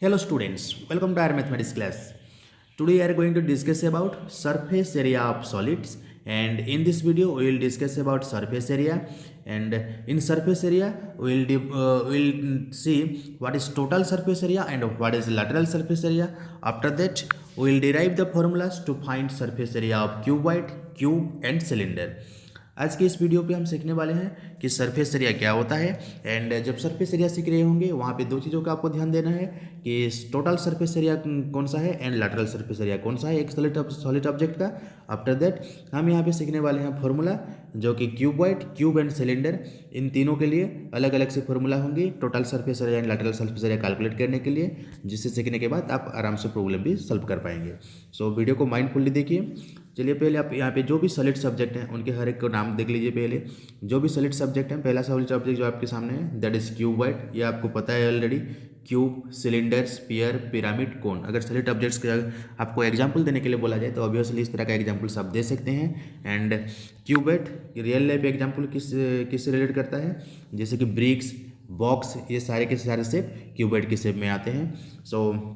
Hello students, welcome to our mathematics class. Today we are going to discuss about surface area of solids, and in this video we will discuss about surface area, and in surface area we'll see what is total surface area and what is lateral surface area. After that we will derive the formulas to find surface area of cuboid, cube and cylinder. आज के इस video पे हम सीखने वाले हैं कि surface area क्या होता है। एंड जब सरफेस एरिया सीख रहे होंगे वहाँ पे दो चीज़ों का आपको ध्यान देना है कि टोटल सरफेस एरिया कौन सा है एंड लैटरल सरफेस एरिया कौन सा है एक सॉलिड ऑब्जेक्ट का। आफ्टर दैट हम यहाँ पे सीखने वाले हैं फॉर्मूला जो कि क्यूबॉइड, क्यूब एंड सिलेंडर, इन तीनों के लिए अलग अलग से फॉर्मूला होंगे total surface area and lateral surface area calculate करने के लिए, जिससे सीखने के बाद आप आराम से प्रॉब्लम भी सॉल्व कर पाएंगे। सो वीडियो को माइंडफुली देखिए। चलिए पहले आप यहाँ पे जो भी सॉलिड सब्जेक्ट हैं उनके हर एक को नाम देख लीजिए। पहले जो भी सॉलिड सब्जेक्ट हैं, पहला सॉलिड सब्जेक्ट जो आपके सामने है दैट इज क्यूबॉइड, ये आपको पता है already. Cube, cylinder, sphere, pyramid, cone. अगर सॉलिड ऑब्जेक्ट्स का आपको एग्जांपल देने के लिए बोला जाए तो ऑब्वियसली इस तरह का एग्जांपल्स आप दे सकते हैं। And cuboid real life example किससे रिलेट करता है, जैसे कि ब्रिक्स, बॉक्स, ये सारे के सारे शेप क्यूबॉइड के शेप में आते हैं। सो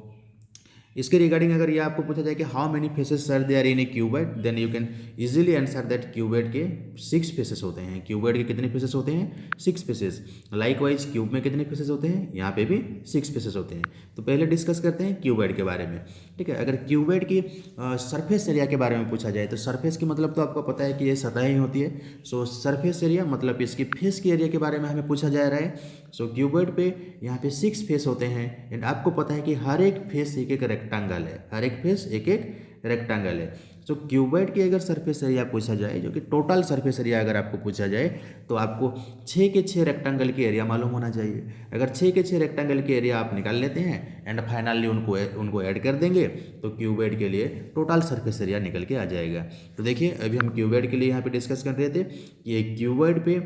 इसके रिगार्डिंग अगर ये आपको पूछा जाए कि how many faces are there in a cuboid, then you can easily answer that cuboid के 6 फेसेस होते हैं। क्यूबॉइड के कितने फेसेस होते हैं? 6 फेसेस। लाइकवाइज क्यूब में कितने फेसेस होते हैं? यहाँ पे भी 6 फेसेस होते हैं। तो पहले डिस्कस करते हैं क्यूबॉइड के बारे में। ठीक है, अगर क्यूबॉइड की सरफेस एरिया के बारे में पूछा जाए तो सरफेस की मतलब तो आपको पता है कि ये सतह ही होती है। सो सरफेस एरिया मतलब इसकी फेस की एरिया के बारे में हमें पूछा जा रहा है। सो क्यूबॉइड पे यहाँ पे 6 फेस होते हैं एंड आपको पता है कि हर एक फेस एक एक रेक्टेंगल है, हर एक फेस एक एक रेक्टेंगल है। सो क्यूबॉइड की अगर सरफेस एरिया पूछा जाए, जो कि टोटल सरफेस एरिया अगर आपको पूछा जाए, तो आपको 6 के 6 रेक्टेंगल की एरिया मालूम होना चाहिए। अगर 6 के 6 रेक्टेंगल की एरिया आप निकाल लेते हैं एंड फाइनली उनको ऐड कर देंगे तो क्यूबॉइड के लिए टोटल सरफेस एरिया निकल के आ जाएगा। तो देखिए अभी हम क्यूबॉइड के लिए यहाँ पे डिस्कस कर रहे थे कि एक क्यूबॉइड पे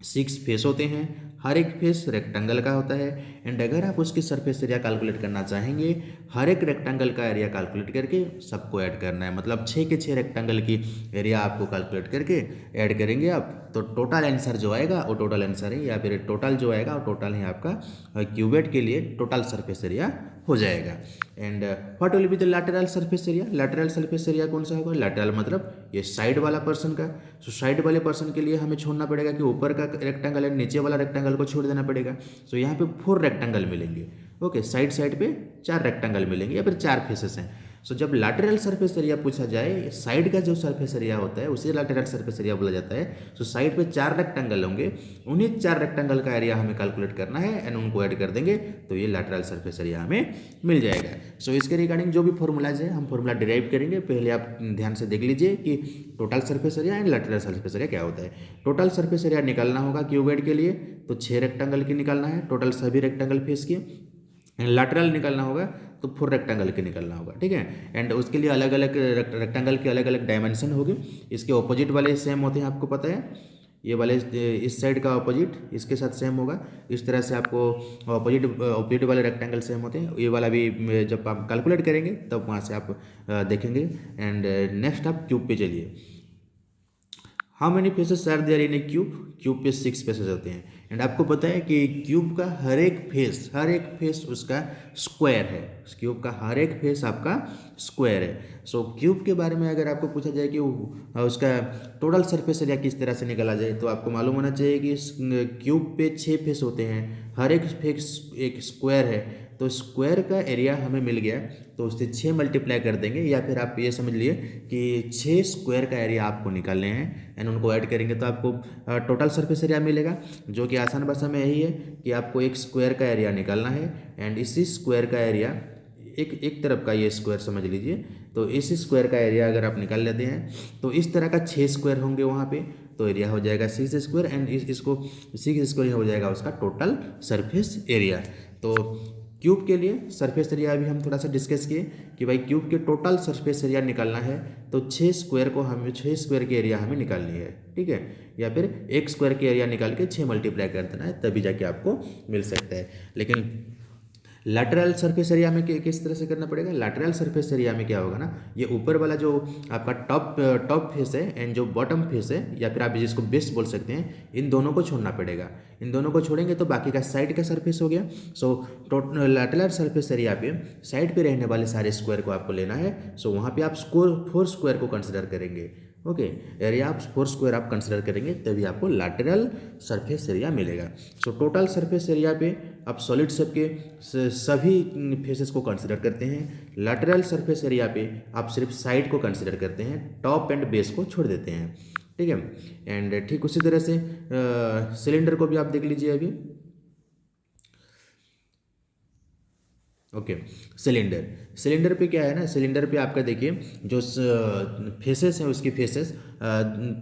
6 फेस होते हैं, हर एक फेस रेक्टेंगल का होता है। एंड अगर आप उसकी सरफेस एरिया कैलकुलेट करना चाहेंगे, हर एक रेक्टेंगल का एरिया कैलकुलेट करके सबको ऐड करना है। मतलब 6 के 6 रेक्टेंगल की एरिया आपको कैलकुलेट करके ऐड करेंगे आप, तो टोटल आंसर जो आएगा वो टोटल आंसर है, या फिर टोटल जो आएगा वो टोटल है आपका क्यूबॉइड के लिए टोटल सरफेस एरिया हो जाएगा। And what will be the lateral surface area? Lateral surface area कौन सा होगा? लैटरल मतलब ये साइड वाला पर्सन का। सो साइड वाले पर्सन के लिए हमें छोड़ना पड़ेगा कि ऊपर का रेक्टेंगल है, नीचे वाला रेक्टेंगल को छोड़ देना पड़ेगा। सो यहाँ पे 4 रेक्टेंगल मिलेंगे। ओके, साइड साइड पे 4 रेक्टेंगल मिलेंगे या फिर 4 फेसेस हैं। सो जब लैटरल सरफेस एरिया पूछा जाए, साइड का जो सरफेस एरिया होता है उसे लैटरल सरफेस एरिया बोला जाता है। सो साइड पे 4 रेक्टेंगल होंगे, उन्हीं 4 रेक्टेंगल का एरिया हमें कैलकुलेट करना है एंड उनको ऐड कर देंगे तो ये लैटरल सरफेस एरिया हमें मिल जाएगा। सो इसके रिगार्डिंग जो भी फॉर्मूलाज है हम फॉर्मूला डिराइव करेंगे। पहले आप ध्यान से देख लीजिए कि total surface area and lateral surface area क्या होता है। टोटल सरफेस एरिया निकालना होगा क्यूबॉइड के लिए तो 6 रेक्टेंगल की निकालना है, टोटल सभी रेक्टेंगल फेस की। एंड लैटरल निकालना होगा तो 4 रेक्टेंगल के निकालना होगा। ठीक है, एंड उसके लिए अलग अलग रेक्टेंगल के अलग अलग डायमेंशन होगी। इसके ऑपोजिट वाले सेम होते हैं, आपको पता है। ये वाले इस साइड का ऑपोजिट इसके साथ सेम होगा। इस तरह से आपको ऑपोजिट वाले रेक्टेंगल सेम होते हैं। ये वाला भी जब आप कैलकुलेट करेंगे तब वहाँ से आप देखेंगे। एंड नेक्स्ट आप क्यूब पे चलिए। How many faces are there in a cube? Cube पे 6 फेसेस होते हैं। एंड आपको पता है कि क्यूब का हर एक फेस उसका स्क्वायर है। क्यूब का हर एक फेस आपका स्क्वायर है। सो क्यूब के बारे में अगर आपको पूछा जाए कि उसका टोटल सरफेस एरिया किस तरह से निकाला जाए, तो आपको मालूम होना चाहिए कि क्यूब पे 6 फेस होते हैं, हर एक फेस एक स्क्वायर है। तो स्क्वायर का एरिया हमें मिल गया तो उससे 6 मल्टीप्लाई कर देंगे, या फिर आप ये समझ लिए कि 6 स्क्वायर का एरिया आपको निकालने हैं एंड उनको ऐड करेंगे तो आपको टोटल सरफेस एरिया मिलेगा, जो कि आसान भाषा में यही है कि आपको एक स्क्वायर का एरिया निकालना है। एंड इसी स्क्वायर का एरिया एक तरफ का ये स्क्वायर समझ लीजिए, तो इस स्क्वायर का एरिया अगर आप निकाल लेते हैं तो इस तरह का 6 स्क्वायर होंगे वहाँ पे, तो एरिया हो जाएगा 6 स्क्वायर। एंड इसको 6 स्क्वायर हो जाएगा उसका टोटल सरफेस एरिया। तो क्यूब के लिए सरफेस एरिया अभी हम थोड़ा सा डिस्कस किए कि भाई क्यूब के टोटल सरफेस एरिया निकालना है तो 6 स्क्वायर की एरिया हमें निकालनी है। ठीक है, या फिर एक स्क्वायर की एरिया निकाल के 6 मल्टीप्लाई कर देना है, तभी जाके आपको मिल सकता है। लेकिन लैटरल सरफेस एरिया में किस तरह से करना पड़ेगा? लैटरल सरफेस एरिया में क्या होगा ना, ये ऊपर वाला जो आपका टॉप फेस है एंड जो बॉटम फेस है, या फिर आप जिसको बेस बोल सकते हैं, इन दोनों को छोड़ना पड़ेगा। इन दोनों को छोड़ेंगे तो बाकी का साइड का सरफेस हो गया। सो लैटरल सरफेस एरिया पे साइड पे रहने वाले सारे स्क्वायर को आपको लेना है। सो वहाँ पे आप 4 स्क्वायर को कंसिडर करेंगे। ओके, एरिया आप 4 स्क्वायर आप कंसिडर करेंगे तभी आपको लैटरल सरफेस एरिया मिलेगा। सो टोटल सरफेस एरिया पे आप सॉलिड शेप के सभी फेसेस को कंसिडर करते हैं। लैटरल सरफेस एरिया पे आप सिर्फ साइड को कंसिडर करते हैं, टॉप एंड बेस को छोड़ देते हैं। ठीक है, एंड ठीक उसी तरह से सिलेंडर को भी आप देख लीजिए अभी। ओके, सिलेंडर पे क्या है ना, सिलेंडर पे आपका देखिए जो फेसेस हैं उसकी फेसेस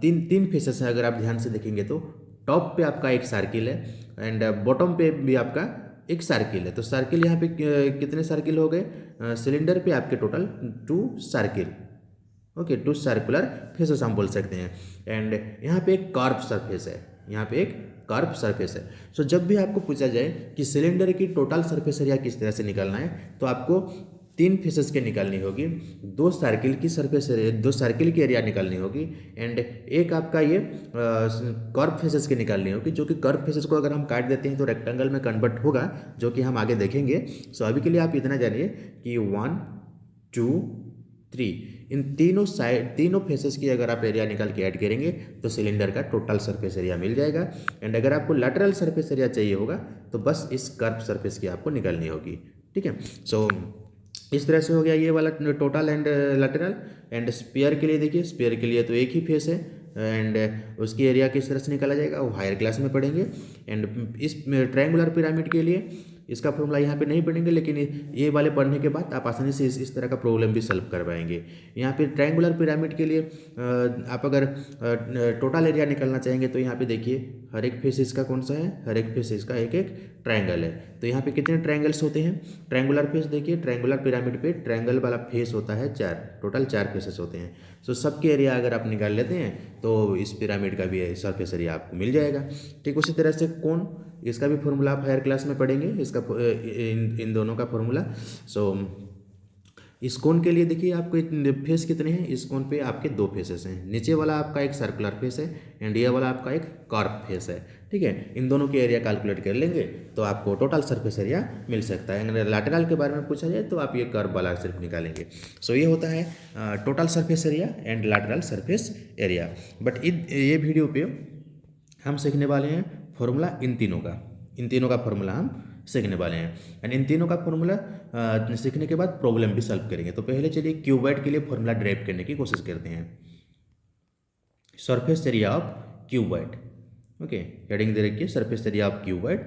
तीन फेसेस हैं। अगर आप ध्यान से देखेंगे तो टॉप पे आपका एक सर्किल है एंड बॉटम पे भी आपका एक सर्किल है। तो सर्किल यहाँ पे कितने सर्किल हो गए? सिलेंडर पे आपके total 2 circle. Okay, 2 circular faces हम बोल सकते हैं। एंड यहाँ पे एक कर्व सरफेस है, यहाँ पे एक कर्व सरफेस है। सो जब भी आपको पूछा जाए कि सिलेंडर की टोटल सरफेस एरिया किस तरह से निकालना है, तो आपको 3 फेसेस के निकालनी होगी, 2 सर्किल की सरफेस एरिया, 2 सर्किल की एरिया निकालनी होगी एंड एक आपका ये कर्व फेसेस की निकालनी होगी, जो कि कर्व फेसेस को अगर हम काट देते हैं तो रेक्टेंगल में कन्वर्ट होगा, जो कि हम आगे देखेंगे। सो अभी के लिए आप इतना जानिए कि 1 2 3 इन तीनों फेसेस की अगर आप एरिया निकाल के ऐड करेंगे तो सिलेंडर का टोटल सरफेस एरिया मिल जाएगा। एंड अगर आपको लैटरल सरफेस एरिया चाहिए होगा तो बस इस कर्व सरफेस की आपको निकालनी होगी। ठीक है, सो इस तरह से हो गया ये वाला total and lateral. And sphere के लिए देखिए, स्फीयर के लिए तो एक ही फेस है एंड उसकी एरिया किस तरह से निकाला जाएगा वो हायर क्लास में पढ़ेंगे। एंड इस ट्रायंगुलर पिरामिड के लिए इसका फॉर्मूला यहाँ पे नहीं पढ़ेंगे, लेकिन ये वाले पढ़ने के बाद आप आसानी से इस तरह का प्रॉब्लम भी सॉल्व कर पाएंगे। यहाँ पे ट्रायंगुलर पिरामिड के लिए आप अगर टोटल एरिया निकालना चाहेंगे तो यहाँ पे देखिए हर एक फेस इसका कौन सा है, हर एक फेस इसका एक एक ट्रायंगल है। तो यहाँ पे कितने ट्रायंगल्स होते हैं? ट्रायंगुलर फेस देखिए, ट्रायंगुलर पिरामिड पे ट्रायंगल वाला फेस होता है 4, टोटल 4 फेसेस होते हैं। सो सबके एरिया अगर आप निकाल लेते हैं तो इस पिरामिड का भी सरफेस एरिया आपको मिल जाएगा। ठीक उसी तरह से कोण, इसका भी फॉर्मूला आप हायर क्लास में पढ़ेंगे, इसका इन दोनों का फॉर्मूला। सो इस कोण के लिए देखिए आपको फेस कितने हैं? इस कोण पे आपके 2 फेसेस हैं, नीचे वाला आपका एक सर्कुलर फेस है एंड ये वाला आपका एक कर्व फेस है। ठीक है, इन दोनों के एरिया कैलकुलेट कर लेंगे तो आपको टोटल सरफेस एरिया मिल सकता है। अगर लैटरल के बारे में पूछा जाए तो आप ये कर्व वाला सिर्फ निकालेंगे। सो ये होता है total surface area and lateral surface area. But ये वीडियो पे हम सीखने वाले हैं फॉर्मूला इन तीनों का फॉर्मूला हम सीखने वाले हैं। एंड इन तीनों का फॉर्मूला सीखने के बाद प्रॉब्लम भी सॉल्व करेंगे। तो पहले चलिए क्यूबॉइड के लिए फॉर्मूला ड्राइव करने की कोशिश करते हैं। Surface area of cuboid. Okay, heading दे रखिए surface area of cuboid.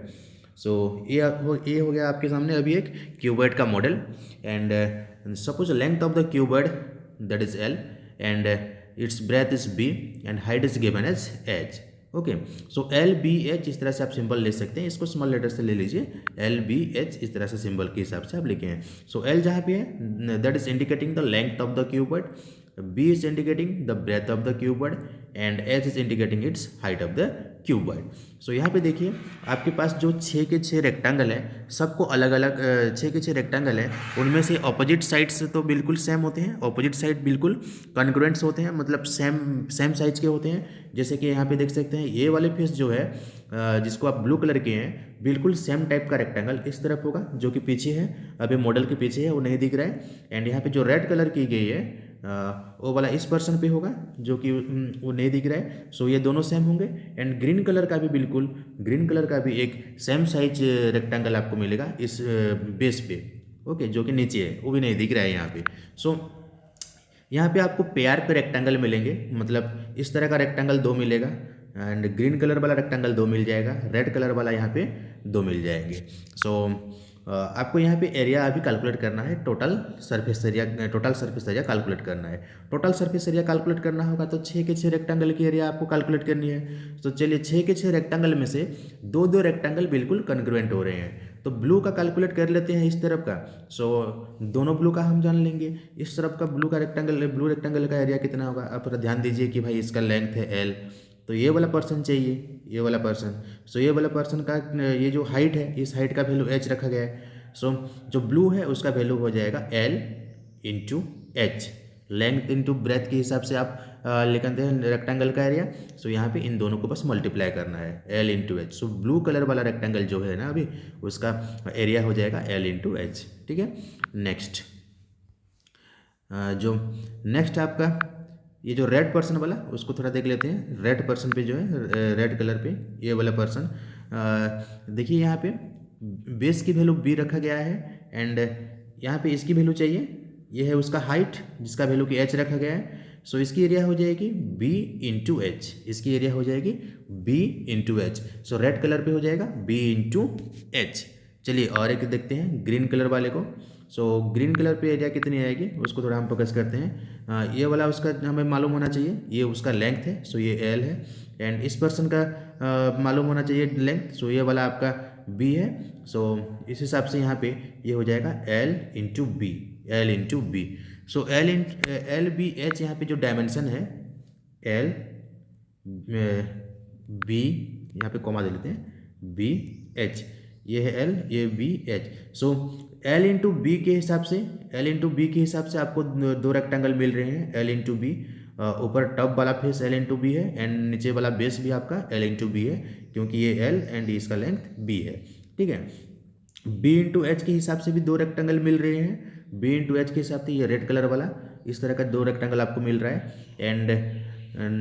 So ये हो गया आपके सामने अभी एक क्यूबॉइड का model. And suppose length of the cuboid that is L and its breadth is B and height is given as H। Okay, so LBH इस तरह से आप सिंबल ले सकते हैं, इसको स्मॉल लेटर से ले लीजिए, LBH इस तरह से सिंबल के हिसाब से आप लिखे हैं। सो L जहाँ पे है that is indicating the length of the cuboid, B is indicating the breadth of the cuboid and H is indicating its height of the cuboid। सो यहाँ पे देखिए आपके पास जो 6 के 6 रेक्टेंगल है, सबको अलग अलग 6 के 6 रेक्टेंगल है, उनमें से ऑपोजिट साइड्स तो बिल्कुल सेम होते हैं, ऑपोजिट साइड बिल्कुल कॉन्ग्रुएंट्स होते हैं, मतलब सेम साइज के होते हैं। जैसे कि यहाँ पे देख सकते हैं ये वाले फेस जो है जिसको आप ब्लू कलर के हैं, बिल्कुल सेम टाइप का रेक्टेंगल इस तरफ होगा, जो कि पीछे है, अभी मॉडल के पीछे है, वो नहीं दिख रहा है। एंड यहाँ पे जो रेड कलर की गई है वो वाला इस पर्सन पे होगा, जो कि वो नहीं दिख रहा है। सो ये दोनों सेम होंगे। एंड ग्रीन कलर का भी एक सेम साइज रेक्टेंगल आपको मिलेगा इस बेस पे। ओके, जो कि नीचे है, वो भी नहीं दिख रहा है यहाँ पे। सो यहाँ पे आपको पेयर पे रेक्टेंगल मिलेंगे, मतलब इस तरह का रेक्टेंगल 2 मिलेगा एंड ग्रीन कलर वाला रेक्टेंगल 2 मिल जाएगा, रेड कलर वाला यहाँ पे 2 मिल जाएंगे। सो आपको यहाँ पे एरिया अभी कैलकुलेट करना है, टोटल सरफेस एरिया कैलकुलेट करना है। टोटल सरफेस एरिया कैलकुलेट करना होगा तो 6 के 6 रेक्टेंगल की एरिया आपको कैलकुलेट करनी है। तो चलिए 6 के 6 रेक्टेंगल में से 2 रेक्टेंगल बिल्कुल कॉन्ग्रुएंट हो रहे हैं, तो ब्लू का कैलकुलेट कर लेते हैं इस तरफ का। सो दोनों ब्लू का हम जान लेंगे। इस तरफ का ब्लू रेक्टेंगल का एरिया कितना होगा? आप थोड़ा ध्यान दीजिए कि भाई इसका लेंथ है L, तो ये वाला पर्सन चाहिए, ये वाला पर्सन। सो ये वाला पर्सन का ये जो हाइट है, इस हाइट का वैल्यू H रखा गया है। सो जो ब्लू है उसका वैल्यू हो जाएगा L into H, length into breath के हिसाब से आप लिखते हैं रेक्टेंगल का एरिया। सो यहाँ पे इन दोनों को बस मल्टीप्लाई करना है, L इंटू एच। सो ब्लू कलर वाला रेक्टेंगल जो है ना अभी, उसका एरिया हो जाएगा L इंटू एच। ठीक है, नेक्स्ट जो नेक्स्ट आपका ये जो रेड पर्सन वाला, उसको थोड़ा देख लेते हैं। रेड पर्सन पे जो है, रेड कलर पे ये वाला पर्सन, देखिए यहाँ पे बेस की वैल्यू b रखा गया है एंड यहाँ पे इसकी वैल्यू चाहिए, ये है उसका हाइट जिसका वैल्यू की h रखा गया है। सो इसकी एरिया हो जाएगी b इंटू एच, इसकी एरिया हो जाएगी b इंटू एच। सो रेड कलर पे हो जाएगा b इंटू एच। चलिए और एक देखते हैं ग्रीन कलर वाले को। सो ग्रीन कलर पे एरिया कितनी आएगी उसको थोड़ा हम फोकस करते हैं। ये वाला उसका हमें मालूम होना चाहिए, ये उसका लेंथ है, सो ये L है। एंड इस पर्सन का मालूम होना चाहिए लेंथ, सो ये वाला आपका B है। सो इस हिसाब से यहाँ पे ये हो जाएगा L into B, L into B. So L B H यहाँ पे जो डायमेंशन है L B, यहाँ पे कॉमा दे लेते हैं, B H, ये है L, ये B H। सो L इंटू बी के हिसाब से, L इंटू बी के हिसाब से आपको दो रेक्टेंगल मिल रहे हैं, L इंटू बी। ऊपर टॉप वाला फेस L इंटू बी है एंड नीचे वाला बेस भी आपका L इंटू बी है, क्योंकि ये L एंड इसका लेंथ B है। ठीक है, B इंटू एच के हिसाब से भी दो रेक्टेंगल मिल रहे हैं। B इंटू एच के हिसाब से ये रेड कलर वाला, इस तरह का दो रेक्टेंगल आपको मिल रहा है। एंड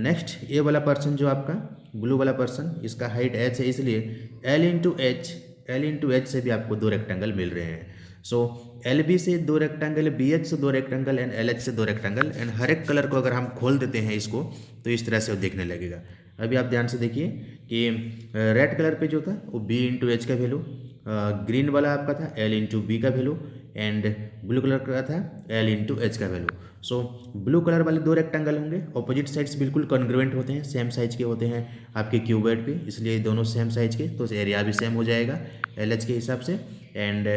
नेक्स्ट ये वाला पर्सन जो आपका ब्लू वाला पर्सन, इसका हाइट h है, इसलिए L इंटू एच से भी आपको दो रेक्टेंगल मिल रहे हैं। सो LB से दो रेक्टेंगल, BH से दो रेक्टेंगल एंड LH से दो रेक्टेंगल। एंड हर एक कलर को अगर हम खोल देते हैं इसको, तो इस तरह से वो देखने लगेगा। अभी आप ध्यान से देखिए कि रेड कलर पे जो था वो B इंटू एच का वैल्यू, ग्रीन वाला आपका था L इंटू बी का वैल्यू एंड ब्लू कलर का था L इंटू एच का वैल्यू। सो ब्लू कलर वाले दो रेक्टेंगल होंगे, ऑपोजिट साइड्स बिल्कुल कॉन्ग्रुएंट होते हैं, सेम साइज के होते हैं आपके क्यूबॉइड पे, इसलिए दोनों सेम साइज के, तो एरिया भी सेम हो जाएगा LH के हिसाब से। एंड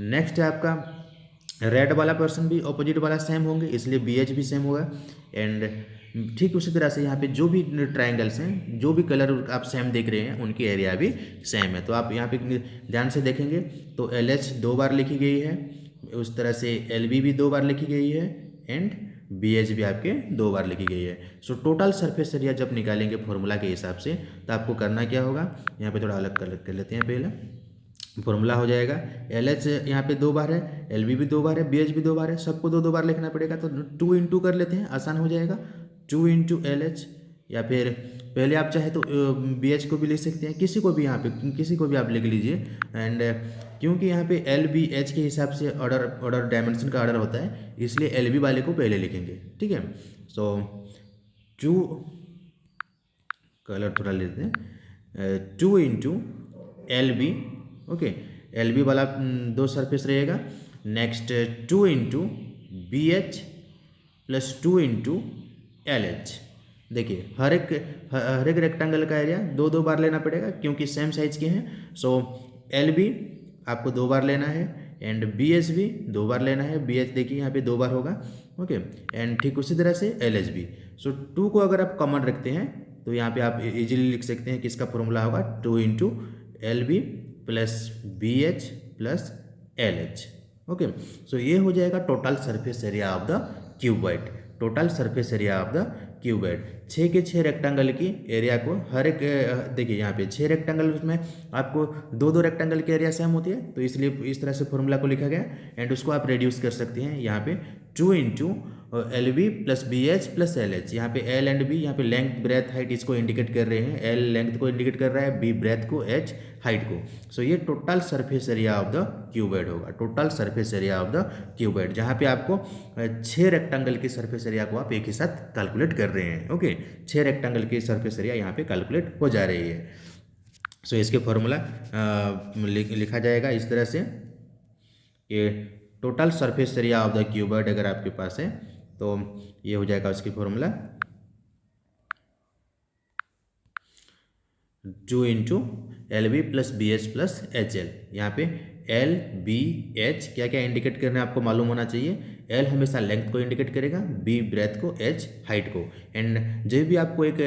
नेक्स्ट है आपका रेड वाला पर्सन भी ऑपोजिट वाला सेम होंगे, इसलिए BH भी सेम होगा। एंड ठीक उसी तरह से यहाँ पे जो भी ट्राइंगल्स हैं, जो भी कलर आप सेम देख रहे हैं, उनकी एरिया भी सेम है। तो आप यहाँ पे ध्यान से देखेंगे तो LH दो बार लिखी गई है, उस तरह से LB भी दो बार लिखी गई है एंड BH भी आपके दो बार लिखी गई है। सो टोटल सरफेस एरिया जब निकालेंगे फॉर्मूला के हिसाब से, तो आपको करना क्या होगा, यहाँ पे थोड़ा अलग कर लेते हैं। पहले फॉर्मूला हो जाएगा LH यहाँ पे दो बार है, LB भी दो बार है, BH भी दो बार है, सबको दो दो बार लिखना पड़ेगा। तो 2 इंटू कर लेते हैं, आसान हो जाएगा, 2 इंटू LH। या फिर पहले आप चाहे तो BH को भी लिख सकते हैं, किसी को भी यहाँ पे किसी को भी आप लिख लीजिए। एंड क्योंकि यहाँ पे LBH के हिसाब से ऑर्डर डायमेंशन का ऑर्डर होता है, इसलिए LB वाले को पहले लिखेंगे। ठीक है, सो 2 कलर थोड़ा लेते हैं, 2 इंटू LB, ओके, LB वाला दो सरफेस रहेगा। Next 2 into BH plus 2 into LH। देखिए हर एक रेक्टेंगल का एरिया दो दो बार लेना पड़ेगा, क्योंकि सेम साइज के हैं। सो LB आपको दो बार लेना है एंड BH भी दो बार लेना है। BH देखिए यहाँ पे दो बार होगा, ओके। एंड ठीक उसी तरह से LH भी। सो 2 को अगर आप कॉमन रखते हैं तो यहाँ पे आप इजीली लिख सकते हैं कि इसका फॉर्मूला होगा 2 into LB plus BH plus LH, okay. So ये हो जाएगा total surface area of the cuboid, total surface area of the cuboid. 6 के 6 रेक्टेंगल की एरिया को हर एक, देखिए यहाँ पे 6 रेक्टेंगल, उसमें आपको दो दो रेक्टेंगल की एरिया सेम होती है, तो इसलिए इस तरह से फॉर्मूला को लिखा गया। एंड उसको आप रिड्यूस कर सकते हैं यहाँ पे 2 into LB plus BH plus LH। यहाँ पे L एंड B, यहाँ पे लेंथ ब्रेथ हाइट इसको इंडिकेट कर रहे हैं, L लेंथ को इंडिकेट कर रहा है, B ब्रेथ को, H हाइट को। सो ये total surface area of the cuboid होगा, total surface area of the cuboid, जहाँ पे आपको 6 रेक्टेंगल की सरफेस एरिया को आप एक ही साथ कैलकुलेट कर रहे हैं, ओके। 6 रेक्टेंगल की सरफेस एरिया यहाँ पे कैलकुलेट हो जा रही है। सो इसके फॉर्मूला लिखा जाएगा इस तरह से, ये total surface area of the cuboid अगर आपके पास है तो ये हो जाएगा उसकी formula 2 into LB plus BH plus HL। यहाँ पे एल बी एच क्या क्या इंडिकेट करना है आपको मालूम होना चाहिए। एल हमेशा लेंथ को इंडिकेट करेगा, बी ब्रेथ को, एच हाइट को। एंड जब भी आपको एक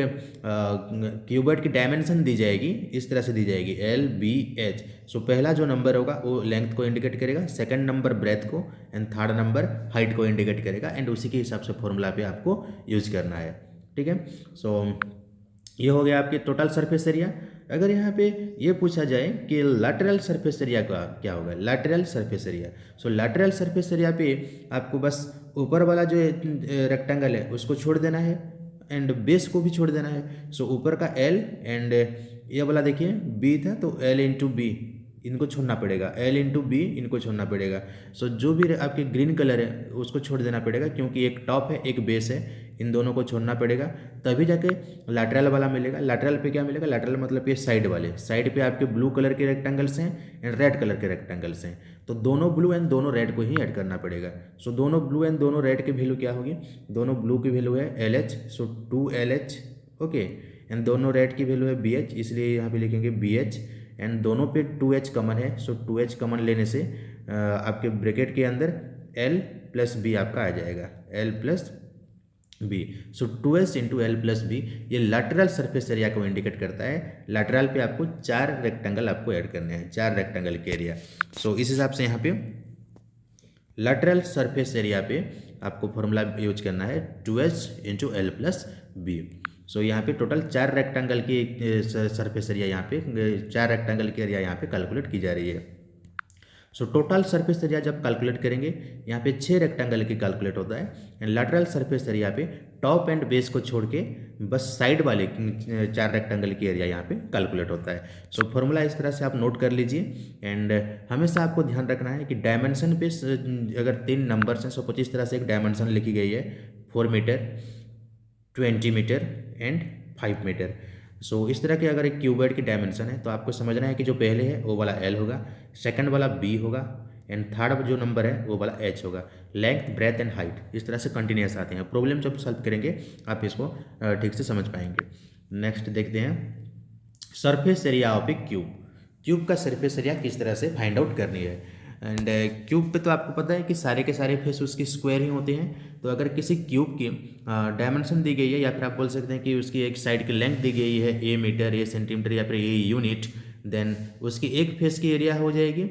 क्यूबॉइड की डायमेंशन दी जाएगी इस तरह से दी जाएगी एल बी एच, सो पहला जो नंबर होगा वो लेंथ को इंडिकेट करेगा, सेकंड नंबर ब्रेथ को, एंड थर्ड नंबर हाइट को इंडिकेट करेगा। एंड उसी के हिसाब से फॉर्मूला पे आपको यूज करना है, ठीक है। सो ये हो गया आपके टोटल सरफेस एरिया। अगर यहाँ पे ये पूछा जाए कि लैटरल सरफेस एरिया का क्या होगा, लैटरल सरफेस एरिया, सो लैटरल सरफेस एरिया पे आपको बस ऊपर वाला जो रेक्टेंगल है उसको छोड़ देना है एंड बेस को भी छोड़ देना है। सो ऊपर का एल एंड ये वाला देखिए बी था तो एल इंटू बी इनको छोड़ना पड़ेगा, एल इंटू बी इनको छोड़ना पड़ेगा। सो जो भी आपके ग्रीन कलर है उसको छोड़ देना पड़ेगा क्योंकि एक टॉप है एक बेस है, इन दोनों को छोड़ना पड़ेगा तभी जाके लैटरल वाला मिलेगा। लैटरल पे क्या मिलेगा, लैटरल मतलब ये साइड वाले, साइड पे आपके ब्लू कलर के रेक्टेंगल्स हैं एंड रेड कलर के रेक्टेंगल्स हैं, तो दोनों ब्लू एंड दोनों रेड को ही ऐड करना पड़ेगा। सो दोनों ब्लू एंड दोनों रेड की वैल्यू क्या होगी, दोनों ब्लू की वैल्यू है L H, so 2LH, okay, and दोनों रेड की वैल्यू है BH, इसलिए यहाँ पे लिखेंगे BH, एंड दोनों पे 2H कॉमन है, सो 2H कॉमन लेने से आपके ब्रैकेट के अंदर L प्लस B आपका आ जाएगा, L plus B. So 2S into L plus B ये लैटरल सरफेस एरिया को इंडिकेट करता है। लैटरल पे आपको 4 रेक्टेंगल आपको ऐड करने हैं, 4 रेक्टेंगल के एरिया। सो इस हिसाब से यहाँ पे लैटरल सरफेस एरिया पे आपको फॉर्मूला यूज करना है 2S into L plus B. So यहाँ पे टोटल 4 रेक्टेंगल की सरफेस एरिया यहाँ पे 4 रेक्टेंगल की एरिया यहाँ पे कैलकुलेट की जा रही है। सो टोटल सरफेस एरिया जब कैलकुलेट करेंगे यहाँ पे 6 रेक्टेंगल की कैलकुलेट होता है। लैटरल सरफेस एरिया पे टॉप एंड बेस को छोड़ के बस साइड वाले 4 रेक्टेंगल की एरिया यहाँ पे कैलकुलेट होता है। सो फॉर्मूला इस तरह से आप नोट कर लीजिए एंड हमेशा आपको ध्यान रखना है कि डायमेंशन पे अगर 3 नंबर्स हैं, सपोज इस तरह से एक डायमेंशन लिखी गई है 4 मीटर, 20 मीटर एंड 5 मीटर। सो इस तरह के अगर एक क्यूबॉइड की डायमेंशन है तो आपको समझना है कि जो पहले है वो वाला L होगा, सेकंड वाला B होगा एंड थर्ड जो नंबर है वो वाला H होगा। लेंथ, ब्रेथ एंड हाइट इस तरह से कंटिन्यूस आते हैं। प्रॉब्लम जब सॉल्व करेंगे आप इसको ठीक से समझ पाएंगे। नेक्स्ट देखते हैं surface area of A cube. Cube का सरफेस एरिया किस तरह से फाइंड आउट करनी है। एंड क्यूब पे तो आपको पता है कि सारे के सारे फेस उसके स्क्वायर ही होते हैं। तो अगर किसी क्यूब की डायमेंशन दी गई है या फिर आप बोल सकते हैं कि उसकी एक साइड की लेंथ दी गई है A मीटर, A सेंटीमीटर या फिर A यूनिट, देन उसकी एक फेस की एरिया हो जाएगी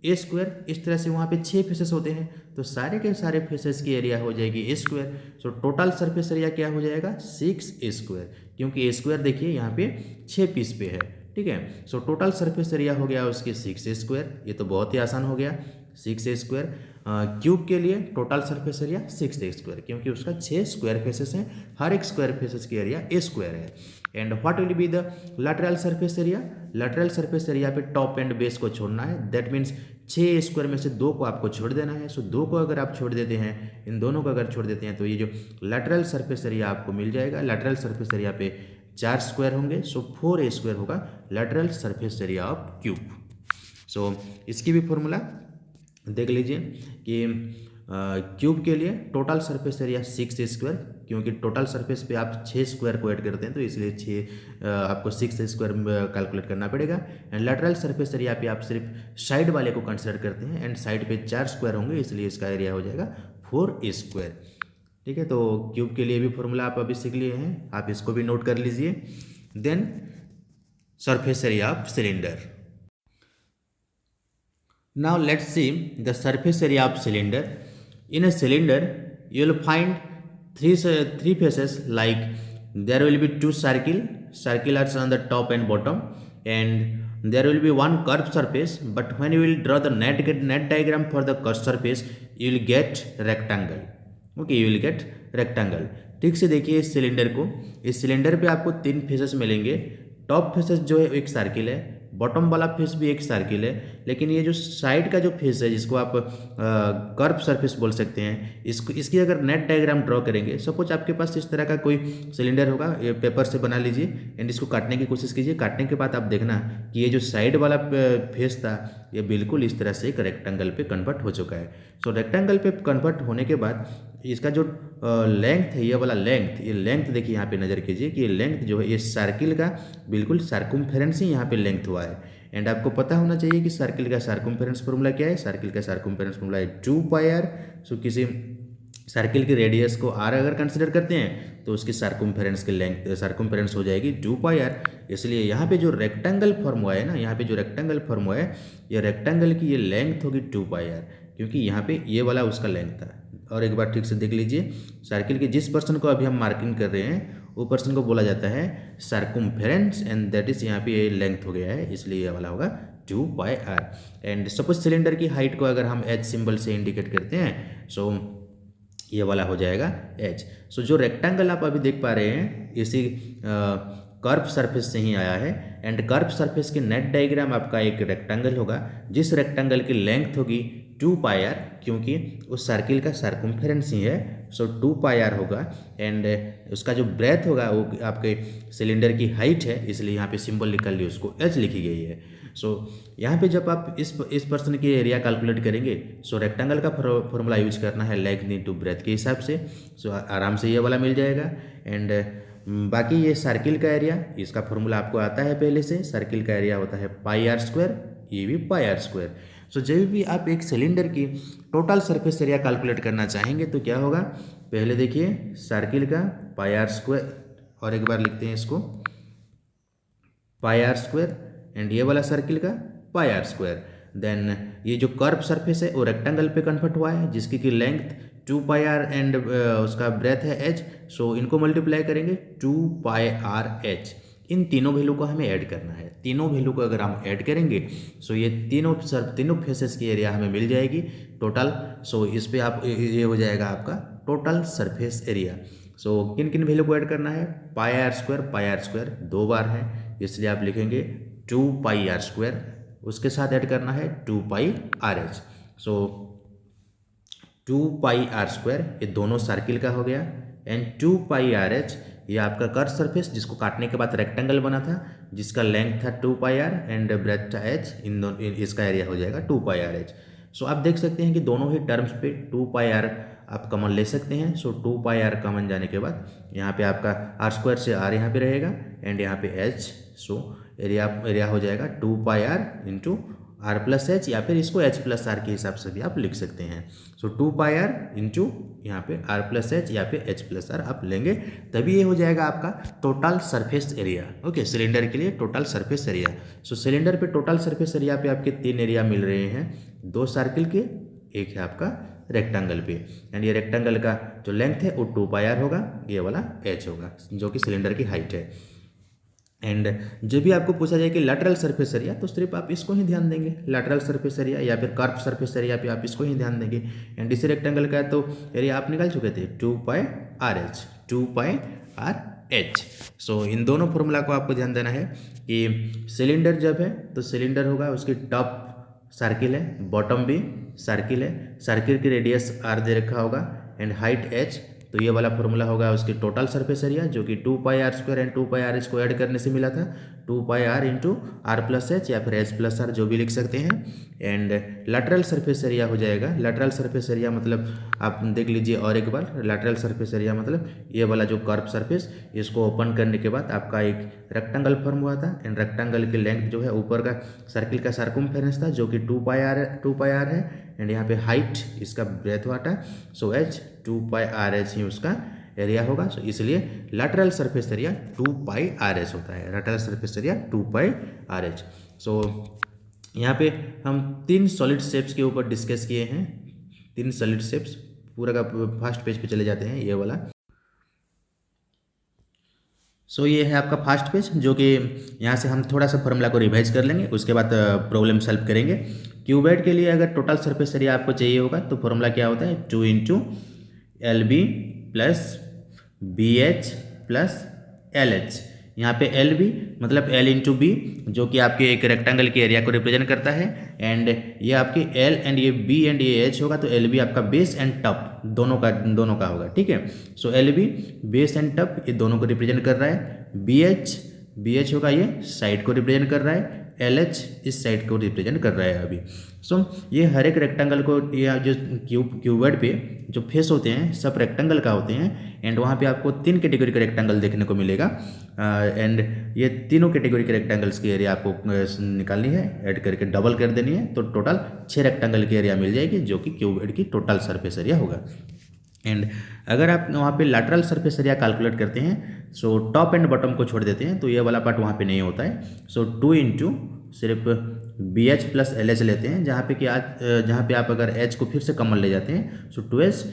A स्क्वायर। इस तरह से वहाँ पे 6 फेसेस होते हैं तो सारे के सारे फेसेस की एरिया हो जाएगी A square. So total surface area क्या हो जाएगा 6A स्क्वायर, क्योंकि A स्क्वायर देखिए यहाँ पे 6 पीस पे है, ठीक है। सो टोटल सरफेस एरिया हो गया उसके 6A स्क्वायर। ये तो बहुत ही आसान हो गया 6A स्क्वायर। क्यूब के लिए total surface area 6A square, क्योंकि उसका 6 स्क्वायर फेसेस हैं, हर एक स्क्वायर फेसेस की एरिया A स्क्वायर है। And what will be the lateral surface area. Lateral surface area पे टॉप एंड बेस को छोड़ना है, दैट मीन्स 6 स्क्वायर में से 2 को आपको छोड़ देना है। सो 2 को अगर आप छोड़ देते हैं, इन दोनों को अगर छोड़ देते हैं तो ये जो लैटरल सरफेस एरिया आपको मिल जाएगा। लैटरल सरफेस एरिया पे 4 स्क्वायर होंगे, सो 4A स्क्वायर होगा lateral surface area of cube. So इसकी भी फॉर्मूला देख लीजिए कि क्यूब के लिए total surface area 6A square, क्योंकि टोटल सरफेस पे आप 6 स्क्वायर को ऐड करते हैं तो इसलिए 6 आपको 6A स्क्वायर कैलकुलेट करना पड़ेगा। एंड लैटरल सरफेस एरिया पे आप सिर्फ साइड वाले को कंसिडर करते हैं एंड साइड पे 4 स्क्वायर होंगे, इसलिए इसका एरिया हो जाएगा 4A स्क्वायर, ठीक है। तो क्यूब के लिए भी फॉर्मूला आप अभी सीख लिए हैं, आप इसको भी नोट कर लीजिए। Then surface area of cylinder. Now let's see the surface area of cylinder. In a cylinder, you will find three faces, like there will be 2 circulars on the top and bottom, and there will be one curved surface. But when you will draw the net diagram for the curved surface, you will get rectangle. Okay, you will get rectangle. ठीक से देखिए इस cylinder को, इस cylinder पे आपको 3 faces मिलेंगे। Top faces जो है एक सर्किल है, बॉटम वाला फेस भी एक सर्किल है, लेकिन ये जो साइड का जो फेस है जिसको आप कर्व सरफेस बोल सकते हैं, इसकी अगर नेट डायग्राम ड्रॉ करेंगे, सपोज आपके पास इस तरह का कोई सिलेंडर होगा, ये पेपर से बना लीजिए एंड इसको काटने की कोशिश कीजिए। काटने के बाद आप देखना कि ये जो साइड वाला फेस था ये बिल्कुल इस तरह से एक रेक्टेंगल पे कन्वर्ट हो चुका है। सो रेक्टेंगल पे कन्वर्ट होने के बाद इसका जो लेंथ है, ये वाला लेंथ, ये लेंथ देखिए यहाँ पे नज़र कीजिए कि ये लेंथ जो है ये सर्किल का बिल्कुल सर्कमफेरेंस ही यहाँ पे लेंथ हुआ है। एंड आपको पता होना चाहिए कि सर्किल का सर्कमफेरेंस फार्मूला क्या है। सर्किल का सर्कमफेरेंस फार्मूला है 2 पाई आर। सो किसी सर्किल की रेडियस को आर अगर कंसिडर करते हैं तो उसकी सर्कमफेरेंस की लेंथ सर्कमफेरेंस हो जाएगी 2 पाई आर। इसलिए यहाँ पे जो रेक्टेंगल फॉर्म हुआ है ना, यहाँ पे जो रेक्टेंगल फॉर्म हुआ है, ये रेक्टेंगल की ये लेंथ होगी 2 पाई आर, क्योंकि यहाँ पे ये वाला उसका लेंथ था। और एक बार ठीक से देख लीजिए, सर्किल के जिस पर्सन को अभी हम मार्किंग कर रहे हैं वो पर्सन को बोला जाता है सर्कमफेरेंस, एंड दैट इज यहाँ पे ये लेंथ हो गया है, इसलिए ये वाला होगा 2 pi are. And suppose cylinder की हाइट को अगर हम एच सिंबल से इंडिकेट करते हैं, सो ये वाला हो जाएगा एच। सो जो रेक्टेंगल आप अभी देख पा रहे हैं इसी कर्व सरफेस से ही आया है, एंड कर्व सरफेस के नेट डायग्राम आपका एक रेक्टेंगल होगा, जिस रेक्टेंगल की लेंथ होगी 2 पाई आर, क्योंकि उस सर्किल का सर्कमफेरेंस ही है। सो 2 पाई आर होगा, एंड उसका जो ब्रेथ होगा वो आपके सिलेंडर की हाइट है, इसलिए यहाँ पे सिंबल निकल ली उसको एच लिखी गई है। सो यहाँ पे जब आप इस पर्सन की एरिया कैलकुलेट करेंगे, सो रेक्टेंगल का फॉर्मूला यूज करना है लेंथ इनटू ब्रेथ के हिसाब से। सो आराम से ये वाला मिल जाएगा। एंड बाकी ये सर्किल का एरिया, इसका फॉर्मूला आपको आता है पहले से। सर्किल का एरिया होता है पाई आर स्क्वायर, ये भी पाई आर स्क्वायर। सो जब भी आप एक सिलेंडर की टोटल सरफेस एरिया कैलकुलेट करना चाहेंगे तो क्या होगा, पहले देखिए सर्किल का पाई आर स्क्वायर, और एक बार लिखते हैं इसको पाई आर स्क्वायर, एंड ये वाला सर्किल का पाई आर स्क्वायर। देन ये जो कर्व सरफेस है वो रेक्टेंगल पे कन्वर्ट हुआ है, जिसकी की लेंथ 2 पाई आर एंड उसका ब्रेथ है एच। सो इनको मल्टीप्लाई करेंगे 2 पाई आर एच। इन तीनों वैल्यू को हमें ऐड करना है। तीनों वैल्यू को अगर हम ऐड करेंगे सो ये तीनों फेसेस की एरिया हमें मिल जाएगी टोटल। सो इस पे आप ये हो जाएगा आपका टोटल सरफेस एरिया। सो किन किन वैल्यू को ऐड करना है, पाई आर स्क्वायर 2 बार है, इसलिए आप लिखेंगे 2 पाई आर स्क्वायर, उसके साथ ऐड करना है 2 pi R H. So 2 pi R square ये दोनों सर्किल का हो गया, एंड 2 पाई आर एच ये आपका कर्व सरफेस जिसको काटने के बाद रेक्टेंगल बना था, जिसका लेंथ था 2 पाई आर एंड ब्रेथ था एच। इसका एरिया हो जाएगा 2 पाई आर एच। सो आप देख सकते हैं कि दोनों ही टर्म्स पे 2 पाई आर आप कॉमन ले सकते हैं। सो 2 पाई आर कॉमन जाने के बाद यहाँ पे आपका आर स्क्वायर से आर यहाँ पे रहेगा, एंड यहाँ पे एच। सो एरिया हो जाएगा 2 pi R into R plus H, या फिर इसको एच प्लस आर के हिसाब से भी आप लिख सकते हैं। सो 2 पाई आर इंटू यहाँ पे आर प्लस एच या फिर एच प्लस आर आप लेंगे, तभी ये हो जाएगा आपका total surface area. Okay, cylinder के लिए टोटल सरफेस एरिया। सो सिलेंडर पे टोटल सरफेस एरिया पे आपके 3 एरिया मिल रहे हैं, 2 सर्किल के, एक है आपका रेक्टेंगल पे, एंड ये रेक्टेंगल का जो लेंथ है वो 2 पाई आर होगा, ये वाला एच होगा जो कि सिलेंडर की हाइट है। एंड जब भी आपको पूछा जाए कि लैटरल सरफेस एरिया, तो सिर्फ आप इसको ही ध्यान देंगे, लैटरल सरफेस एरिया या फिर कर्व सरफेस एरिया पे आप इसको ही ध्यान देंगे। एंड इसी रेक्टेंगल का तो एरिया आप निकाल चुके थे 2 pi R H, 2 pi R H. सो इन दोनों फॉर्मूला को आपको ध्यान देना है कि सिलेंडर जब है तो सिलेंडर होगा, उसकी टॉप सर्किल है, बॉटम भी सर्किल है, सर्किल की रेडियस आर दे रखा होगा एंड हाइट एच। तो ये वाला फॉर्मूला होगा उसकी टोटल सरफेस एरिया, जो कि 2 pi R square and 2 pi R H को ऐड करने से मिला था, 2 pi R into R plus H या फिर एच प्लस आर जो भी लिख सकते हैं। एंड लैटरल सरफेस एरिया हो जाएगा, लैटरल सरफेस एरिया मतलब आप देख लीजिए और एक बार, लैटरल सरफेस एरिया मतलब ये वाला जो कर्व सरफेस, इसको ओपन करने के बाद आपका एक रेक्टेंगल फॉर्म हुआ था, एंड रेक्टेंगल की लेंथ जो है ऊपर का सर्किल का सर्कमफेरेंस था जो कि 2 पाई आर है, एंड यहाँ पे हाइट इसका ब्रेथ हुआ था। So H 2 pi R H ही उसका एरिया होगा। सो इसलिए lateral surface area 2 pi R H होता है, lateral surface area 2 pi R H. सो यहाँ पे हम 3 सॉलिड शेप्स के ऊपर डिस्कस किए हैं, 3 सॉलिड शेप्स। पूरा का फर्स्ट पेज पे चले जाते हैं, ये वाला। सो ये है आपका फर्स्ट पेज, जो कि यहाँ से हम थोड़ा सा फॉर्मूला को रिवाइज कर लेंगे, उसके बाद प्रॉब्लम सॉल्व करेंगे। क्यूबॉइड के लिए अगर टोटल सरफेस एरिया आपको चाहिए होगा तो फॉर्मूला क्या होता है, 2 into L B plus B H plus L H. यहाँ पे एल बी मतलब एल इंटू बी, जो कि आपके एक रेक्टेंगल के एरिया को रिप्रेजेंट करता है, एंड ये आपके एल एंड ये बी एंड ये एच होगा, तो एल बी आपका बेस एंड टॉप दोनों का होगा, ठीक है। So L B base and top ये दोनों को रिप्रेजेंट कर रहा है। बी एच होगा ये साइड को रिप्रेजेंट कर रहा है, एल एच इस साइड को रिप्रेजेंट कर रहा है अभी। सो ये हर एक रेक्टेंगल को, या जो क्यूबॉइड पे जो फेस होते हैं सब रेक्टेंगल का होते हैं, एंड वहाँ पे आपको 3 कैटेगरी के रेक्टेंगल देखने को मिलेगा, एंड ये तीनों कैटेगरी के रेक्टेंगल्स की एरिया आपको निकालनी है, ऐड करके डबल कर देनी है, तो टोटल 6 रेक्टेंगल की एरिया मिल जाएगी, जो कि क्यूबॉइड की टोटल सरफेस एरिया होगा। एंड अगर आप वहाँ पे लैटरल सरफेस एरिया कैलकुलेट करते हैं, सो टॉप एंड बॉटम को छोड़ देते हैं, तो ये वाला पार्ट वहाँ पे नहीं होता है। सो 2 इंटू सिर्फ B H plus L H लेते हैं, जहाँ पे कि जहाँ पे आप अगर एच को फिर से कॉमन ले जाते हैं, सो 2h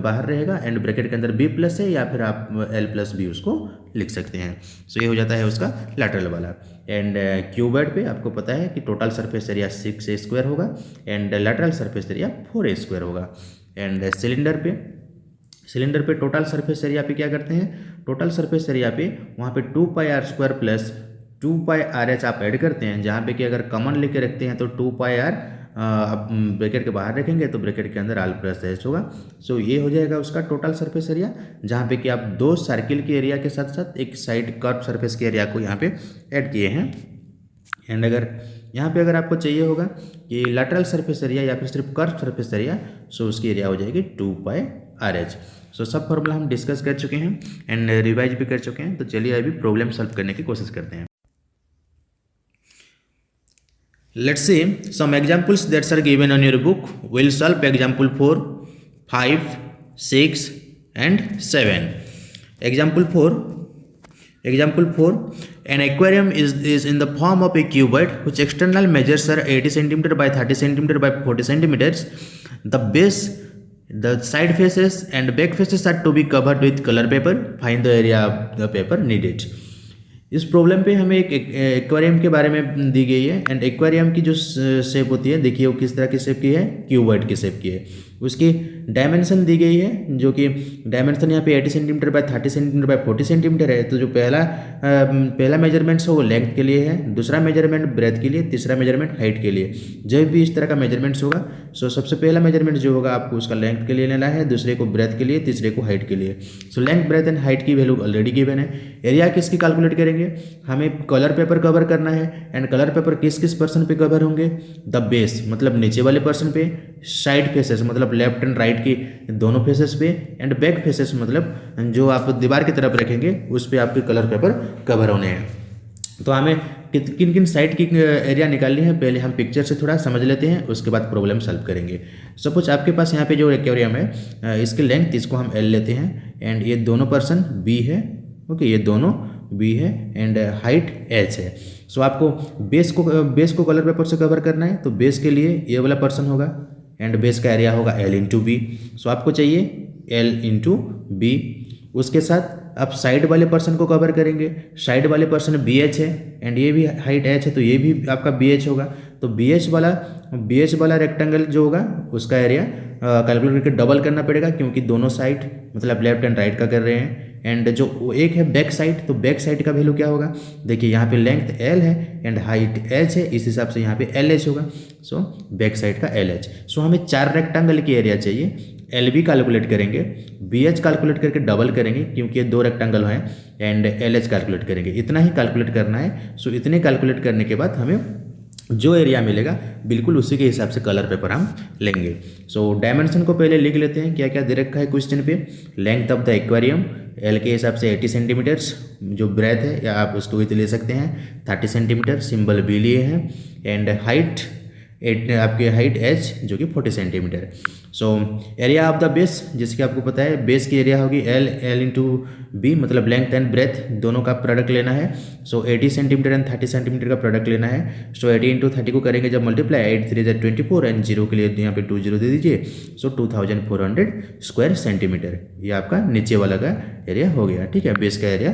बाहर रहेगा, एंड ब्रैकेट के अंदर b प्लस है, या फिर आप l प्लस बी उसको लिख सकते हैं। सो ये हो जाता है उसका लैटरल वाला। एंड क्यूबॉइड पे आपको पता है कि total surface area 6a square होगा, and lateral surface area 4a square होगा। एंड सिलेंडर पे टोटल सरफेस एरिया पे क्या करते हैं, टोटल सरफेस एरिया पे वहाँ पे 2 pi R square plus 2 pi R H आप ऐड करते हैं, जहाँ पे कि अगर कॉमन लेके रखते हैं तो 2 पाई आर आप ब्रैकेट के बाहर रखेंगे तो ब्रैकेट के अंदर आर प्लस एच होगा। सो ये हो जाएगा उसका टोटल सरफेस एरिया, जहाँ पे कि आप 2 सर्किल के एरिया के साथ साथ एक साइड कर्व सरफेस के एरिया को यहाँ पे ऐड किए हैं। एंड अगर यहाँ पे अगर आपको चाहिए होगा कि लैटरल सरफेस एरिया या फिर सिर्फ कर्व सरफेस एरिया, सो उसकी एरिया हो जाएगी 2 पाई आर एच। सो सब फॉर्मूला हम डिस्कस कर चुके हैं एंड रिवाइज भी कर चुके हैं, तो चलिए अभी प्रॉब्लम सॉल्व करने की कोशिश करते हैं। Let's see some examples that are given on your book. We'll solve example 4, 5, 6 and 7. Example 4, an aquarium is in the form of a cuboid which external measures are 80 cm by 30 cm by 40 cm. The side faces and back faces are to be covered with color paper. Find the area of the paper needed. इस problem पे हमें एक aquarium के बारे में दी गई है, and aquarium की जो शेप होती है, देखिए वो किस तरह की शेप की है, क्यूबॉइड की शेप की है। उसकी डायमेंशन दी गई है, जो कि डायमेंशन यहाँ पे 80 centimetre bye 30 centimetre bye 40 centimetre है। तो जो पहला मेजरमेंट्स है वो लेंथ के लिए है, दूसरा मेजरमेंट ब्रेथ के लिए, तीसरा मेजरमेंट हाइट के लिए। जब भी इस तरह का मेजरमेंट्स होगा, सो सबसे पहला मेजरमेंट जो होगा आपको उसका लेंथ के लिए लेना है, दूसरे को ब्रेथ के लिए, तीसरे को हाइट के लिए। So length, breadth and height की वैल्यू ऑलरेडी गिवन है। एरिया किसकी कैलकुलेट करेंगे, हमें कलर पेपर कवर करना है, एंड कलर पेपर किस किस पर्सन पे कवर होंगे, द बेस मतलब नीचे वाले पर्सन पे, साइड फेसेस मतलब लेफ्ट एंड राइट की दोनों फेसेस पे, एंड बैक फेसेस मतलब जो आप दीवार की तरफ रखेंगे उस पे आपके कलर पेपर कवर होने हैं। तो हमें किन किन साइड की एरिया निकालनी है, पहले हम पिक्चर से थोड़ा समझ लेते हैं, उसके बाद प्रॉब्लम सॉल्व करेंगे। सपोज आपके पास यहाँ पे जो एक्वेरियम है, इसकी लेंथ इसको हम L लेते हैं, एंड ये दोनों पर्सन B है, ओके, ये दोनों B है, एंड हाइट H है। सो आपको बेस को कलर पेपर से कवर करना है, तो बेस के लिए ये वाला पर्सन होगा, एंड बेस का एरिया होगा L इंटू बी। सो आपको चाहिए L इंटू बी। उसके साथ आप साइड वाले पर्सन को कवर करेंगे, साइड वाले पर्सन BH है, एंड ये भी हाइट H है, तो ये भी आपका BH होगा। तो BH वाला रेक्टेंगल जो होगा उसका एरिया कैलकुलेट करके डबल करना पड़ेगा, क्योंकि दोनों साइड मतलब लेफ्ट एंड राइट का कर रहे हैं। एंड जो एक है बैक साइड, तो बैक साइड का वैल्यू क्या होगा, देखिए यहाँ पे लेंथ L है एंड हाइट H है, इस हिसाब से यहाँ पे LH होगा। सो बैक साइड का LH। सो हमें 4 रेक्टेंगल की एरिया चाहिए। LB कैलकुलेट करेंगे, BH कैलकुलेट करके डबल करेंगे क्योंकि ये 2 रेक्टेंगल हैं, एंड LH कैलकुलेट करेंगे। इतना ही कैलकुलेट करना है। सो इतने कैलकुलेट करने के बाद हमें जो एरिया मिलेगा बिल्कुल उसी के हिसाब से कलर पेपर हम लेंगे। सो डायमेंशन को पहले लिख लेते हैं, क्या क्या दे रखा है क्वेश्चन पे। Length of the aquarium L के हिसाब से 80 सेंटीमीटर्स, जो ब्रेथ है या आप उसको विथ ले सकते हैं 30 सेंटीमीटर, सिंबल B लिए हैं, एंड हाइट आपके हाइट H जो कि 40 centimetre. So area of the base, जैसे कि आपको पता है बेस की एरिया होगी L इंटू बी, मतलब लेंथ एंड ब्रेथ दोनों का प्रोडक्ट लेना है। सो 80 सेंटीमीटर एंड 30 सेंटीमीटर का प्रोडक्ट लेना है। सो 80 इंटू 30 को करेंगे जब मल्टीप्लाई, 8 3 24, एंड 0 के लिए यहाँ पे 20 दे दीजिए। सो 2400 स्क्वायर सेंटीमीटर ये आपका नीचे वाला का एरिया हो गया। ठीक है, बेस का area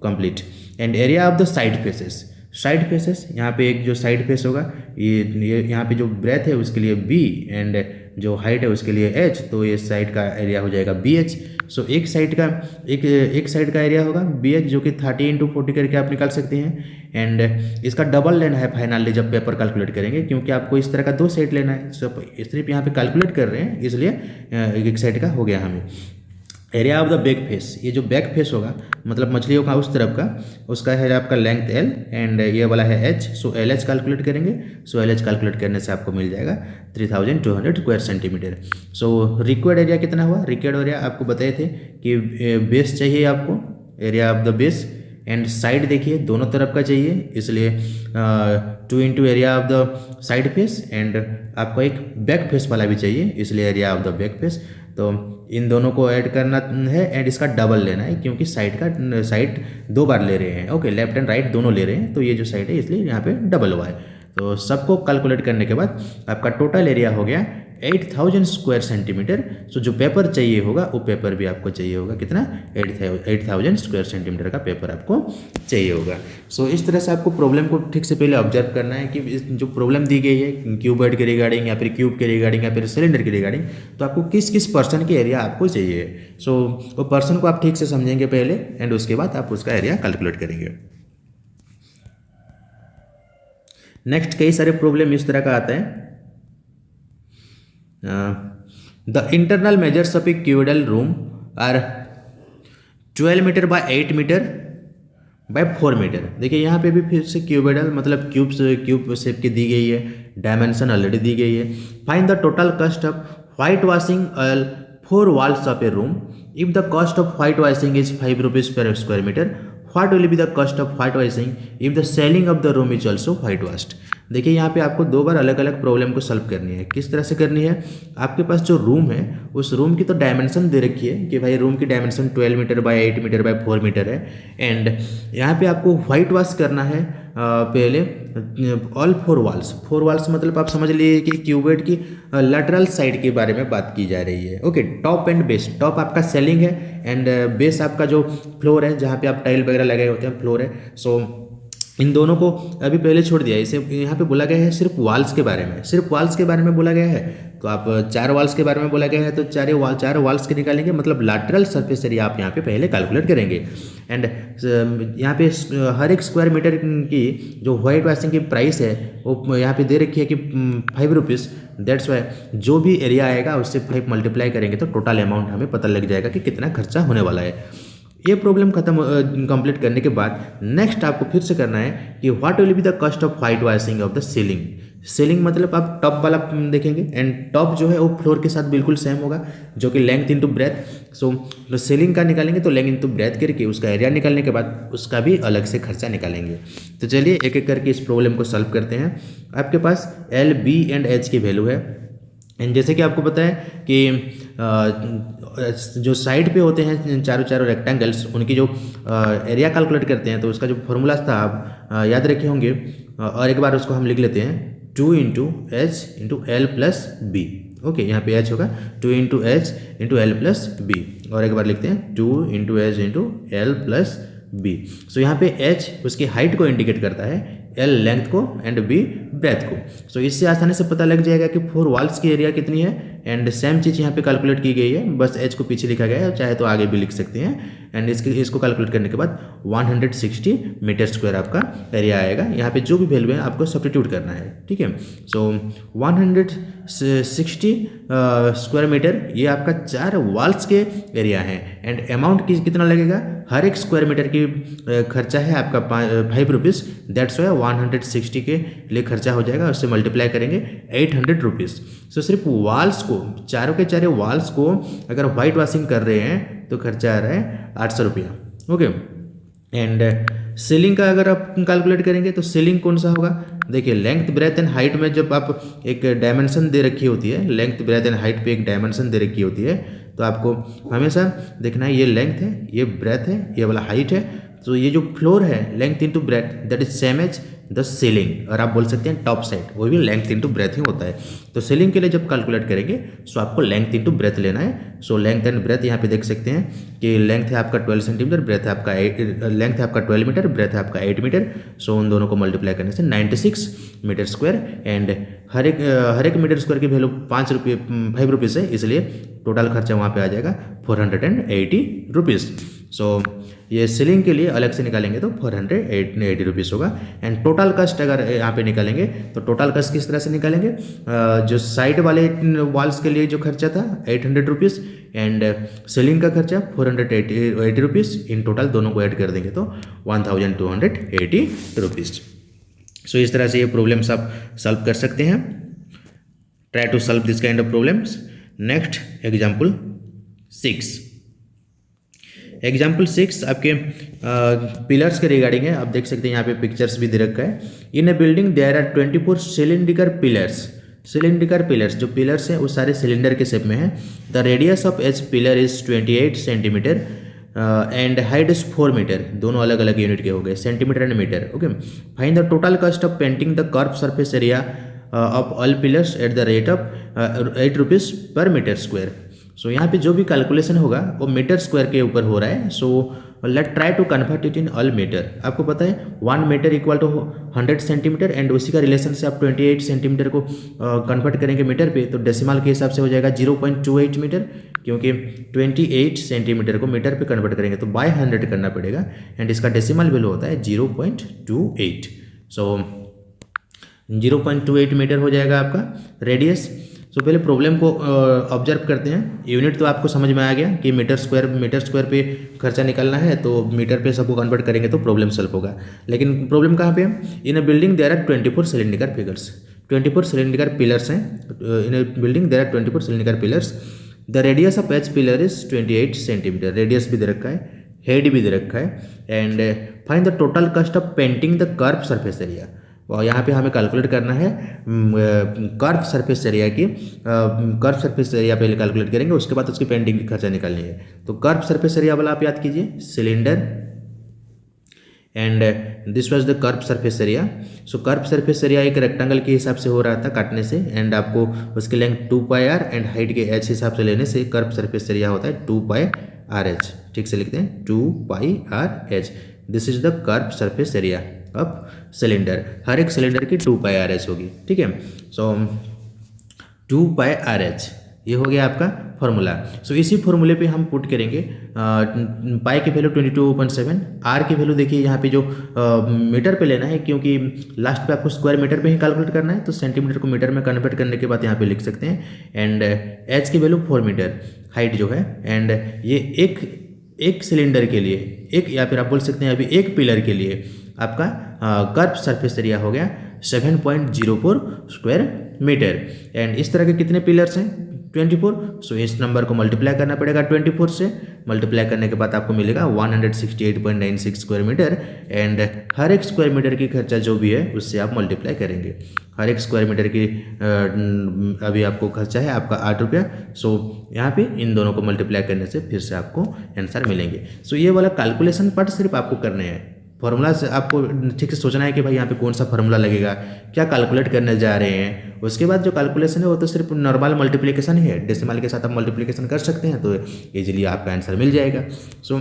complete. And area of the side faces, यहाँ पे एक जो साइड फेस होगा, ये यहाँ पे जो ब्रेथ है उसके लिए B, एंड जो हाइट है उसके लिए H, तो ये साइड का एरिया हो जाएगा BH। सो एक साइड का एरिया होगा BH, जो कि 30 इंटू 40 करके आप निकाल सकते हैं। एंड इसका डबल लेना है फाइनली जब पेपर कैलकुलेट करेंगे, क्योंकि आपको इस तरह का 2 साइड लेना है। सिर्फ यहाँ पे कैलकुलेट कर रहे हैं, इसलिए एक साइड का हो गया हमें। Area of the back face, ये जो बैक फेस होगा मतलब मछलियों का उस तरफ का, उसका है आपका लेंथ एल एंड ये वाला है H. So L H calculate करेंगे। सो एल एच कैलकुलेट करने से आपको मिल जाएगा 3200 square centimetre. So required area कितना हुआ? रिक्वायर्ड एरिया आपको बताए थे कि बेस चाहिए आपको, area of the base, and side देखिए दोनों तरफ का चाहिए, इसलिए 2 into area of the side face, and आपको एक बैक फेस वाला भी चाहिए, इसलिए area of the back face. तो इन दोनों को ऐड करना है एंड इसका डबल लेना है, क्योंकि साइड 2 बार ले रहे हैं। ओके, लेफ्ट एंड राइट दोनों ले रहे हैं, तो ये जो साइड है इसलिए यहाँ पे डबल हुआ है। तो सबको कैलकुलेट करने के बाद आपका टोटल एरिया हो गया 8000 स्क्वायर सेंटीमीटर। सो जो पेपर चाहिए होगा वो पेपर भी आपको चाहिए होगा कितना? 8000 स्क्वायर सेंटीमीटर का पेपर आपको चाहिए होगा। सो इस तरह से आपको प्रॉब्लम को ठीक से पहले ऑब्जर्व करना है कि जो प्रॉब्लम दी गई है क्यूबॉइड के रिगार्डिंग या फिर क्यूब के रिगार्डिंग या फिर सिलेंडर के रिगार्डिंग, तो आपको किस किस पर्सन के एरिया आपको चाहिए। सो वो पर्सन को आप ठीक से समझेंगे पहले एंड उसके बाद आप उसका एरिया कैलकुलेट करेंगे। नेक्स्ट कई सारे प्रॉब्लम इस तरह का आता है। The internal measures of a cuboidal room are 12 metre by 8 metre by 4 metre. देखिए यहाँ पे भी फिर से क्यूबिडल मतलब क्यूब शेप की दी गई है, डायमेंशन ऑलरेडी दी गई है। Find the total cost of white washing all 4 walls of a room. If the cost of white washing is 5 rupees per square metre, what will be the cost of white washing if the ceiling of the room is also white washed. देखिए यहाँ पे आपको 2 बार अलग अलग problem को solve करनी है। किस तरह से करनी है? आपके पास जो रूम है उस रूम की तो डायमेंशन दे रखी है कि भाई रूम की dimension 12 metre by 8 metre by 4 metre है, एंड यहाँ पे आपको व्हाइट वॉश करना है पहले ऑल 4 वॉल्स। 4 वॉल्स मतलब आप समझ लीजिए कि क्यूबॉइड की लैटरल साइड के बारे में बात की जा रही है। Okay, top and base, top आपका सेलिंग है एंड बेस आपका जो फ्लोर है जहाँ पे आप टाइल वगैरह लगाए होते हैं फ्लोर है। सो इन दोनों को अभी पहले छोड़ दिया, इसे यहाँ पे बोला गया है सिर्फ वॉल्स के बारे में, सिर्फ वॉल्स के बारे में बोला गया है। तो आप 4 वॉल्स के बारे में बोला गया है तो 4 वॉल्स के निकालेंगे, मतलब लैटरल सरफेस एरिया आप यहाँ पे पहले कैलकुलेट करेंगे। एंड यहाँ पे हर एक स्क्वायर मीटर की जो व्हाइट वॉशिंग की प्राइस है वो यहाँ पे दे रखी है कि 5 रुपीज़। दैट्स वाई जो भी एरिया आएगा उससे 5 मल्टीप्लाई करेंगे तो टोटल अमाउंट हमें पता लग जाएगा कि कितना खर्चा होने वाला है। ये प्रॉब्लम खत्म कंप्लीट करने के बाद नेक्स्ट आपको फिर से करना है कि what will be the cost of white washing of the ceiling. Ceiling मतलब आप टॉप वाला देखेंगे एंड टॉप जो है वो फ्लोर के साथ बिल्कुल सेम होगा जो कि लेंथ इंटू ब्रेथ। सो सीलिंग का निकालेंगे तो लेंथ इंटू ब्रेथ करके उसका एरिया निकालने के बाद उसका भी अलग से खर्चा निकालेंगे। तो चलिए एक एक करके इस प्रॉब्लम को सॉल्व करते हैं। आपके पास एल बी एंड एच की वैल्यू है एंड जैसे कि आपको पता है कि जो साइड पे होते हैं चारों रेक्टेंगल्स उनकी जो एरिया कैलकुलेट करते हैं तो उसका जो फॉर्मूला था आप याद रखे होंगे, और एक बार उसको हम लिख लेते हैं 2 into H into L plus B. Okay, यहाँ पे एच होगा 2 into H into L plus B, और एक बार लिखते हैं 2 into H into L plus B. So यहाँ पे एच उसकी हाइट को इंडिकेट करता है, एल लेंथ को एंड बी ब्रेथ को। सो इससे आसानी से पता लग जाएगा कि 4 वॉल्स की एरिया कितनी है एंड सेम चीज़ यहाँ पे कैलकुलेट की गई है, बस एच को पीछे लिखा गया है, चाहे तो आगे भी लिख सकते हैं। एंड इसको कैलकुलेट करने के बाद 160 मीटर स्क्वायर आपका एरिया आएगा। यहाँ पे जो भी वैल्यू है आपको सब्स्टिट्यूट करना है, ठीक है। सो 160 स्क्वायर मीटर ये आपका 4 वॉल्स के एरिया है एंड अमाउंट कितना लगेगा? हर एक स्क्वायर मीटर की खर्चा है आपका 5 रुपीज़। दैट्स वाई 160 के लिए खर्चा हो जाएगा, उससे मल्टीप्लाई करेंगे 800 रुपीज़। सो सिर्फ वॉल्स को चारों के चारों वॉल्स को अगर वाइट वॉशिंग कर रहे हैं तो खर्चा आ रहा है 800 रुपया। ओके, एंड सीलिंग का अगर आप कैलकुलेट करेंगे तो सीलिंग कौन सा होगा? देखिए लेंथ ब्रेथ एंड हाइट में जब आप एक डायमेंशन दे रखी होती है, लेंथ ब्रेथ एंड हाइट पे एक डायमेंशन दे रखी होती है, तो आपको हमेशा देखना है ये लेंथ है, ये ब्रेथ है, ये वाला हाइट है। तो ये जो फ्लोर है length into breadth that is same as the ceiling, और आप बोल सकते हैं टॉप साइड वो भी लेंथ इंटू ब्रेथ ही होता है। तो सीलिंग के लिए जब कैलकुलेट करेंगे सो आपको लेंथ इंटू ब्रेथ लेना है। सो लेंथ एंड ब्रेथ यहाँ पे देख सकते हैं कि लेंथ है आपका 12 सेंटीमीटर, ब्रेथ है आपका लेंथ है आपका 12 मीटर, ब्रेथ है आपका 8 मीटर। सो उन दोनों को मल्टीप्लाई करने से 96 मीटर स्क्वायर एंड हर एक मीटर स्क्वायर की वैल्यू 5 रुपीज़ है, इसलिए टोटल खर्चा वहाँ पे आ जाएगा 480 रुपीज़। सो ये सीलिंग के लिए अलग से निकालेंगे तो 480 रुपीज़ होगा। एंड टोटल कस्ट अगर यहाँ पे निकालेंगे तो टोटल कस्ट किस तरह से निकालेंगे, जो साइड वाले वॉल्स के लिए जो खर्चा था 800 रुपीज़ एंड सीलिंग का खर्चा 480 रुपीज़, इन टोटल दोनों को ऐड कर देंगे तो 1280 रुपीज़। सो इस तरह से ये प्रॉब्लम्स आप सॉल्व कर सकते हैं। Try to solve this kind of problems. Next example 6। Example 6 आपके पिलर्स के रिगार्डिंग है। आप देख सकते हैं यहाँ पे पिक्चर्स भी दे रखा है। In a building there are 24 cylindrical pillars. Cylindrical pillars जो पिलर्स हैं वो सारे सिलेंडर के शेप में है। The radius of each pillar is 28 centimetre and height is 4 metre. दोनों अलग अलग यूनिट के हो गए, centimetre and metre. Okay, find the total cost of painting the curve surface area of all pillars at the rate of 8 rupees per metre square. सो यहाँ पे जो भी कैलकुलेशन होगा वो मीटर स्क्वायर के ऊपर हो रहा है। So let try to convert it in all metre. आपको पता है 1 metre equal to 100 centimetre and उसी का रिलेशन से आप 28 सेंटीमीटर को कन्वर्ट करेंगे मीटर पे तो डेसिमल के हिसाब से हो जाएगा 0.28 मीटर, क्योंकि 28 सेंटीमीटर को मीटर पे कन्वर्ट करेंगे तो बाय 100 करना पड़ेगा एंड इसका डेसिमल वैल्यू होता है 0.28। सो 0.28 मीटर हो जाएगा आपका रेडियस। सो पहले प्रॉब्लम को ऑब्जर्व करते हैं। यूनिट तो आपको समझ में आ गया कि मीटर स्क्वायर पे खर्चा निकालना है तो मीटर पे सबको कन्वर्ट करेंगे तो प्रॉब्लम सॉल्व होगा। लेकिन प्रॉब्लम कहाँ पे है? In a building there are 24 cylindrical figures, 24 cylindrical pillars हैं। In a building there are 24 cylindrical pillars. The radius of each pillar is 28 centimetre. Radius भी दे रखा है, हेड भी दे रखा है and find the total cost of painting the curve surface area. और यहाँ पे हमें कैलकुलेट करना है कर्व सरफेस एरिया की। कर्व सरफेस एरिया पहले कैलकुलेट करेंगे, उसके बाद उसकी पेंटिंग की खर्चा निकालनी है। तो कर्व सरफेस एरिया वाला आप याद कीजिए, cylinder and this was the curve surface area. So curve surface area एक रेक्टेंगल के हिसाब से हो रहा था काटने से एंड आपको उसकी लेंथ 2πr एंड हाइट के h हिसाब से लेने से कर्व सरफेस एरिया होता है 2πrh। ठीक से लिखते हैं 2πrh। This is the curve surface area of cylinder. हर एक सिलेंडर की 2πrh होगी। ठीक है, सो 2πrh ये हो गया आपका फॉर्मूला। सो इसी फॉर्मूले पे हम पुट करेंगे पाई की वैल्यू 22.7। आर की वैल्यू देखिए यहाँ पे जो मीटर पे लेना है, क्योंकि लास्ट पे आपको स्क्वायर मीटर पे ही कैलकुलेट करना है तो सेंटीमीटर को मीटर में कन्वर्ट करने के बाद यहाँ पे लिख सकते हैं। एंड एच की वैल्यू 4 मीटर हाइट जो है एंड ये एक सिलेंडर के लिए एक, या फिर आप बोल सकते हैं अभी एक पिलर के लिए आपका कर्व सरफेस एरिया हो गया 7.04 स्क्वायर मीटर। एंड इस तरह के कितने पिलर्स हैं? 24। सो इस नंबर को मल्टीप्लाई करना पड़ेगा 24 से। मल्टीप्लाई करने के बाद आपको मिलेगा 168.96 स्क्वायर मीटर एंड हर एक स्क्वायर मीटर की खर्चा जो भी है उससे आप मल्टीप्लाई करेंगे। हर एक स्क्वायर मीटर की अभी आपको खर्चा है आपका 8 रुपया। सो यहाँ पे इन दोनों को मल्टीप्लाई करने से फिर से आपको आंसर मिलेंगे। सो ये वाला कैलकुलेशन पार्ट सिर्फ आपको करने हैं। फॉर्मूला से आपको ठीक से सोचना है कि भाई यहाँ पे कौन सा फॉर्मूला लगेगा, क्या कैलकुलेट करने जा रहे हैं। उसके बाद जो कैलकुलेशन है वो तो सिर्फ नॉर्मल मल्टीप्लिकेशन ही है। डेसिमल के साथ आप मल्टीप्लिकेशन कर सकते हैं तो इजीली आपका आंसर मिल जाएगा। सो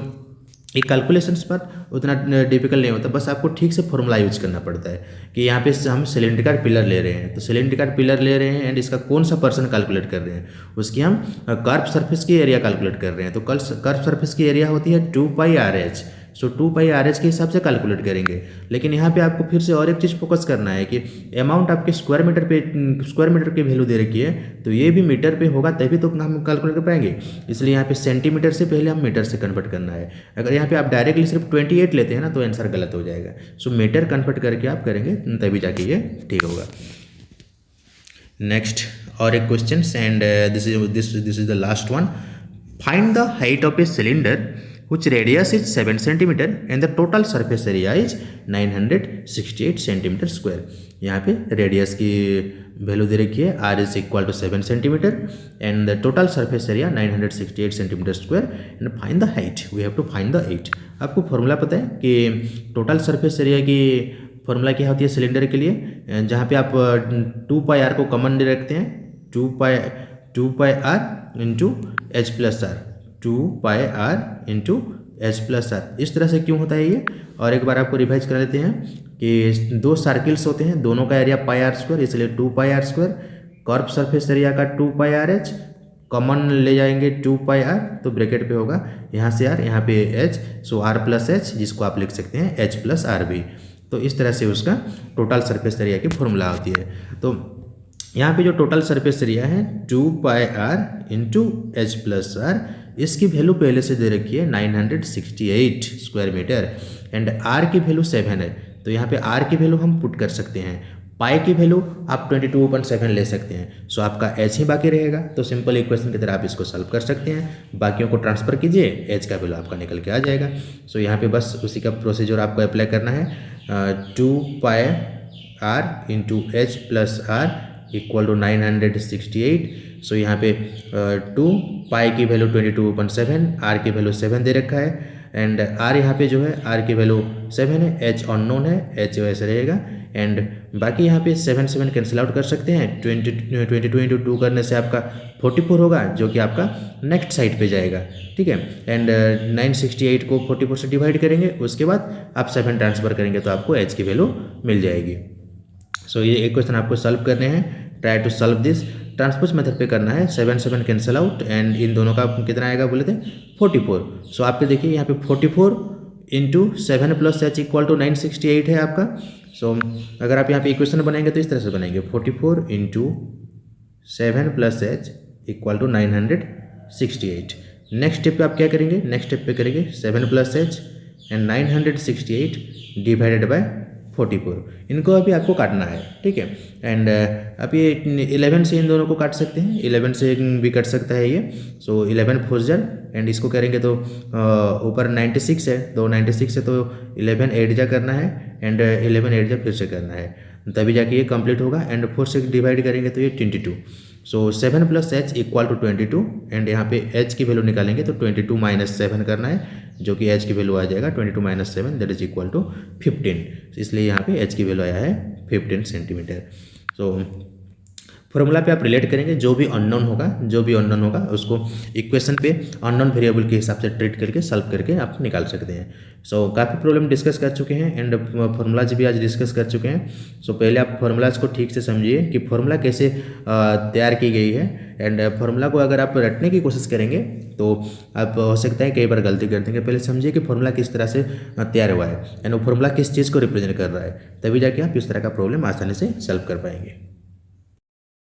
ये कैलकुलेशंस पर उतना डिफिकल्ट नहीं होता, बस आपको ठीक से फॉर्मूला यूज करना पड़ता है कि यहाँ पे हम सिलेंड्रिकल पिलर ले रहे हैं तो सिलेंड्रिकल पिलर ले रहे हैं एंड इसका कौन सा पर्सन कैलकुलेट कर रहे हैं, उसकी हम कर्व सरफेस की एरिया कैलकुलेट कर रहे हैं। तो कर्व सरफेस की एरिया होती है 2πrh। सो 2πrh के हिसाब से कैलकुलेट करेंगे। लेकिन यहाँ पे आपको फिर से और एक चीज़ फोकस करना है कि अमाउंट आपके स्क्वायर मीटर की वैल्यू दे रखी है तो ये भी मीटर पे होगा तभी तो हम कैलकुलेट कर पाएंगे। इसलिए यहाँ पे सेंटीमीटर से पहले हम मीटर से कन्वर्ट करना है। अगर यहाँ पे आप डायरेक्टली सिर्फ 28 लेते हैं ना तो आंसर गलत हो जाएगा। सो मीटर कन्वर्ट करके आप करेंगे तभी जाके ये ठीक होगा। नेक्स्ट और एक question and this is the last one. Find the height of a cylinder which radius is 7 cm and the total surface area is 968 cm square। यहाँ पे रेडियस की वैल्यू दे रखी है r is equal to 7 cm and the total surface area 968 cm square and find the height। we have to find the height। आपको formula पता है कि total surface area की फॉर्मूला क्या होती है सिलेंडर के लिए, जहाँ पे आप 2πr को कॉमन रखते हैं 2πr into H plus R 2πr into H plus R. इस तरह से क्यों होता है ये, और एक बार आपको रिवाइज कर लेते हैं कि दो सर्किल्स होते हैं, दोनों का एरिया πr स्क्वायर इसलिए 2πr square. Curve surface area का 2πrh कॉमन ले जाएंगे 2 पाई आर, तो ब्रैकेट पे होगा यहाँ से आर, यहाँ पे H, so R plus H, जिसको आप लिख सकते हैं एच प्लस आर भी। तो इस तरह से उसका टोटल सरफेस एरिया की फॉर्मूला होती है। तो यहाँ पे जो टोटल सरफेस एरिया है 2 pi R into H plus R, इसकी वैल्यू पहले से दे रखी है 968 स्क्वायर मीटर, एंड आर की वैल्यू 7 है। तो यहाँ पे आर की वैल्यू हम पुट कर सकते हैं, पाई की वैल्यू आप 22.7 ले सकते हैं। सो आपका एच ही बाकी रहेगा, तो सिंपल इक्वेशन की तरह आप इसको सॉल्व कर सकते हैं। बाकियों को ट्रांसफर कीजिए, एच का वैल्यू आपका निकल के आ जाएगा। सो यहाँ पे बस उसी का प्रोसीजर आपको अप्लाई करना है। 2 pi R into H plus R equal to 968। So यहाँ पे 2 पाई की वैल्यू 22.7, आर की वैल्यू 7 दे रखा है, एंड आर यहाँ पे जो है आर की वैल्यू 7 है, एच अननोन है, एच वैसे रहेगा, एंड बाकी यहाँ पे 7 कैंसिल आउट कर सकते हैं। 22 इंटू 2 करने से आपका 44 होगा, जो कि आपका नेक्स्ट साइड पे जाएगा, ठीक है। एंड 968 को 44 से डिवाइड करेंगे, उसके बाद आप 7 ट्रांसफर करेंगे तो आपको एच की वैल्यू मिल जाएगी। सो ये एक क्वेश्चन आपको सॉल्व करने हैं, try to solve this. Transpose method पे करना है, 7 कैंसिल आउट, एंड इन दोनों का कितना आएगा बोले थे 44। सो आपके देखिए यहाँ पे 44 into 7 plus H equal to 968 है आपका। सो अगर आप यहाँ पे इक्वेशन बनाएंगे तो इस तरह से बनाएंगे, 44 into 7 plus H equal to 968। Next step पे आप क्या करेंगे, नेक्स्ट स्टेप पे करेंगे 7 plus H and 968 divided by 44। इनको अभी आपको काटना है, ठीक है। एंड आप ये 11 से इन दोनों को काट सकते हैं, 11 से भी कट सकता है ये। सो 11 4 जार, एंड इसको करेंगे तो ऊपर 96 है, तो 96 है तो 11 8 जा करना है, एंड 11 8 जा फिर से करना है, तभी जाके ये कंप्लीट होगा। एंड 4 से डिवाइड करेंगे तो ये 22। So 7 plus H equal to 22, and यहाँ पे एच की वैल्यू निकालेंगे तो 22 माइनस 7 करना है, जो कि एच की वैल्यू आ जाएगा 22 minus 7 that is equal to 15। इसलिए यहाँ पे एच की वैल्यू आया है 15 सेंटीमीटर। सो फॉर्मूला पे आप रिलेट करेंगे, जो भी अननोन होगा उसको इक्वेशन पे अननोन वेरिएबल के हिसाब से ट्रीट करके सॉल्व करके आप निकाल सकते हैं। सो काफ़ी प्रॉब्लम डिस्कस कर चुके हैं, एंड फार्मूलाज भी आज डिस्कस कर चुके हैं। सो पहले आप फार्मूलाज को ठीक से समझिए कि फार्मूला कैसे तैयार की गई है, एंड फार्मूला को अगर आप रटने की कोशिश करेंगे तो आप हो सकता है कई बार गलती कर देंगे। पहले समझिए कि फार्मूला किस तरह से तैयार हुआ है, एंड वो फार्मूला किस चीज़ को रिप्रेजेंट कर रहा है, तभी जाके आप इस तरह का प्रॉब्लम आसानी से सॉल्व कर पाएंगे।